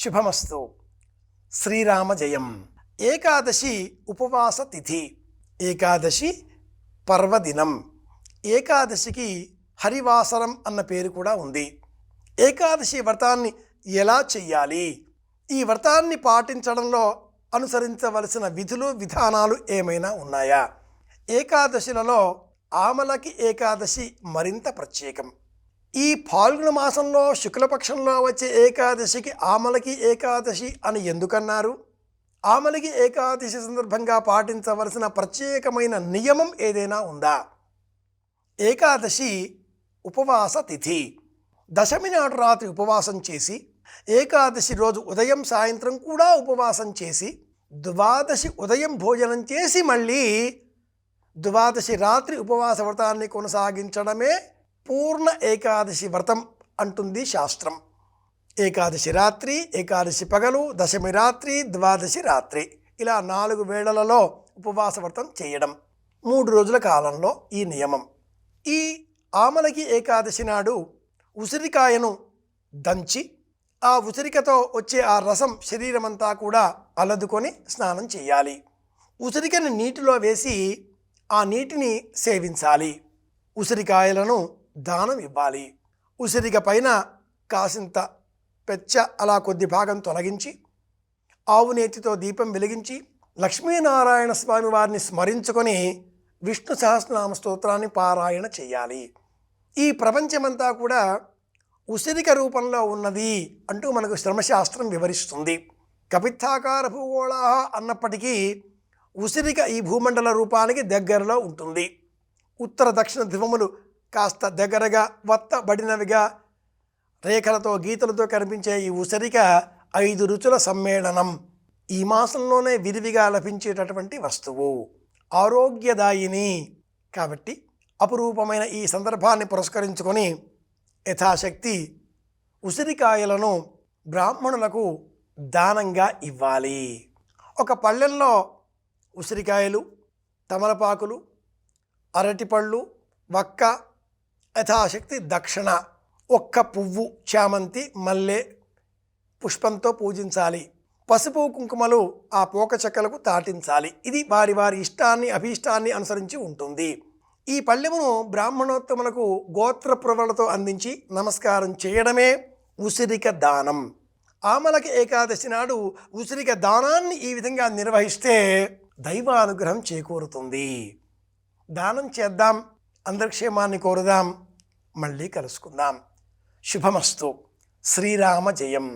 శుభమస్తు. శ్రీరామ జయం. ఏకాదశి ఉపవాస తిథి, ఏకాదశి పర్వదినం. ఏకాదశికి హరివాసరం అన్న పేరు కూడా ఉంది. ఏకాదశి వ్రతాన్ని ఎలా చెయ్యాలి, ఈ వ్రతాన్ని పాటించడంలో అనుసరించవలసిన విధులు విధానాలు ఏమైనా ఉన్నాయా? ఏకాదశిలలో ఆమలకి ఏకాదశి మరింత ప్రత్యేకం. ఈ ఫాల్గుణ మాసంలో శుక్లపక్షంలో వచ్చే ఏకాదశికి ఆమలకి ఏకాదశి అని ఎందుకన్నారు? ఆమలకి ఏకాదశి సందర్భంగా పాటించవలసిన ప్రత్యేకమైన నియమం ఏదైనా ఉందా? ఏకాదశి ఉపవాస తిథి. దశమి నాడు రాత్రి ఉపవాసం చేసి, ఏకాదశి రోజు ఉదయం సాయంత్రం కూడా ఉపవాసం చేసి, ద్వాదశి ఉదయం భోజనం చేసి మళ్ళీ ద్వాదశి రాత్రి ఉపవాస వ్రతాన్ని కొనసాగించడమే పూర్ణ ఏకాదశి వ్రతం అంటుంది శాస్త్రం. ఏకాదశి రాత్రి, ఏకాదశి పగలు, దశమి రాత్రి, ద్వాదశి రాత్రి, ఇలా 4 వేళలలో ఉపవాస వ్రతం చేయడం 3 రోజుల కాలంలో ఈ నియమం. ఈ ఆమలకి ఏకాదశి నాడు ఉసిరికాయను దంచి ఆ ఉసిరికతో వచ్చే ఆ రసం శరీరమంతా కూడా అలదుకొని స్నానం చేయాలి. ఉసిరికని నీటిలో వేసి ఆ నీటిని సేవించాలి. ఉసిరికాయలను దానం ఇవ్వాలి. ఉసిరిక పైన కాసింత పెచ్చ అలా కొద్ది భాగం తొలగించి, ఆవు నేతితో దీపం వెలిగించి, లక్ష్మీనారాయణ స్వామి వారిని స్మరించుకొని విష్ణు సహస్రనామ స్తోత్రాన్ని పారాయణ చేయాలి. ఈ ప్రపంచమంతా కూడా ఉసిరిక రూపంలో ఉన్నది అంటూ మనకు శ్రమశాస్త్రం వివరిస్తుంది. కపిత్థాకార భూగోళా అన్నప్పటికీ ఉసిరిక ఈ భూమండల రూపానికి దగ్గరలో ఉంటుంది. ఉత్తర దక్షిణ ధ్రువములు కాస్త దగ్గరగా వత్తబడినవిగా రేఖలతో గీతలతో కనిపించే ఈ ఉసిరిక 5 రుచుల సమ్మేళనం. ఈ మాసంలోనే విరివిగా లభించేటటువంటి వస్తువు, ఆరోగ్యదాయిని. కాబట్టి అపురూపమైన ఈ సందర్భాన్ని పురస్కరించుకొని యథాశక్తి ఉసిరికాయలను బ్రాహ్మణులకు దానంగా ఇవ్వాలి. ఒక పళ్ళెంలో ఉసిరికాయలు, తమలపాకులు, అరటిపళ్ళు, వక్క, యథాశక్తి దక్షిణ, ఒక్క పువ్వు, చామంతి, మల్లె పుష్పంతో పూజించాలి. పసుపు కుంకుమలు ఆ పోక చెక్కలకు తాటించాలి. ఇది వారి వారి ఇష్టాన్ని అభీష్టాన్ని అనుసరించి ఉంటుంది. ఈ పళ్ళెమును బ్రాహ్మణోత్తములకు గోత్ర పురవలతో అందించి నమస్కారం చేయడమే ఉసిరిక దానం. ఆమలకి ఏకాదశి నాడు ఉసిరిక దానాన్ని ఈ విధంగా నిర్వహిస్తే దైవానుగ్రహం చేకూరుతుంది. దానం చేద్దాం, అందరి క్షేమాన్ని కోరుదాం. మళ్ళీ కలుసుకుందాం. శుభమస్తు. శ్రీరామ జయం.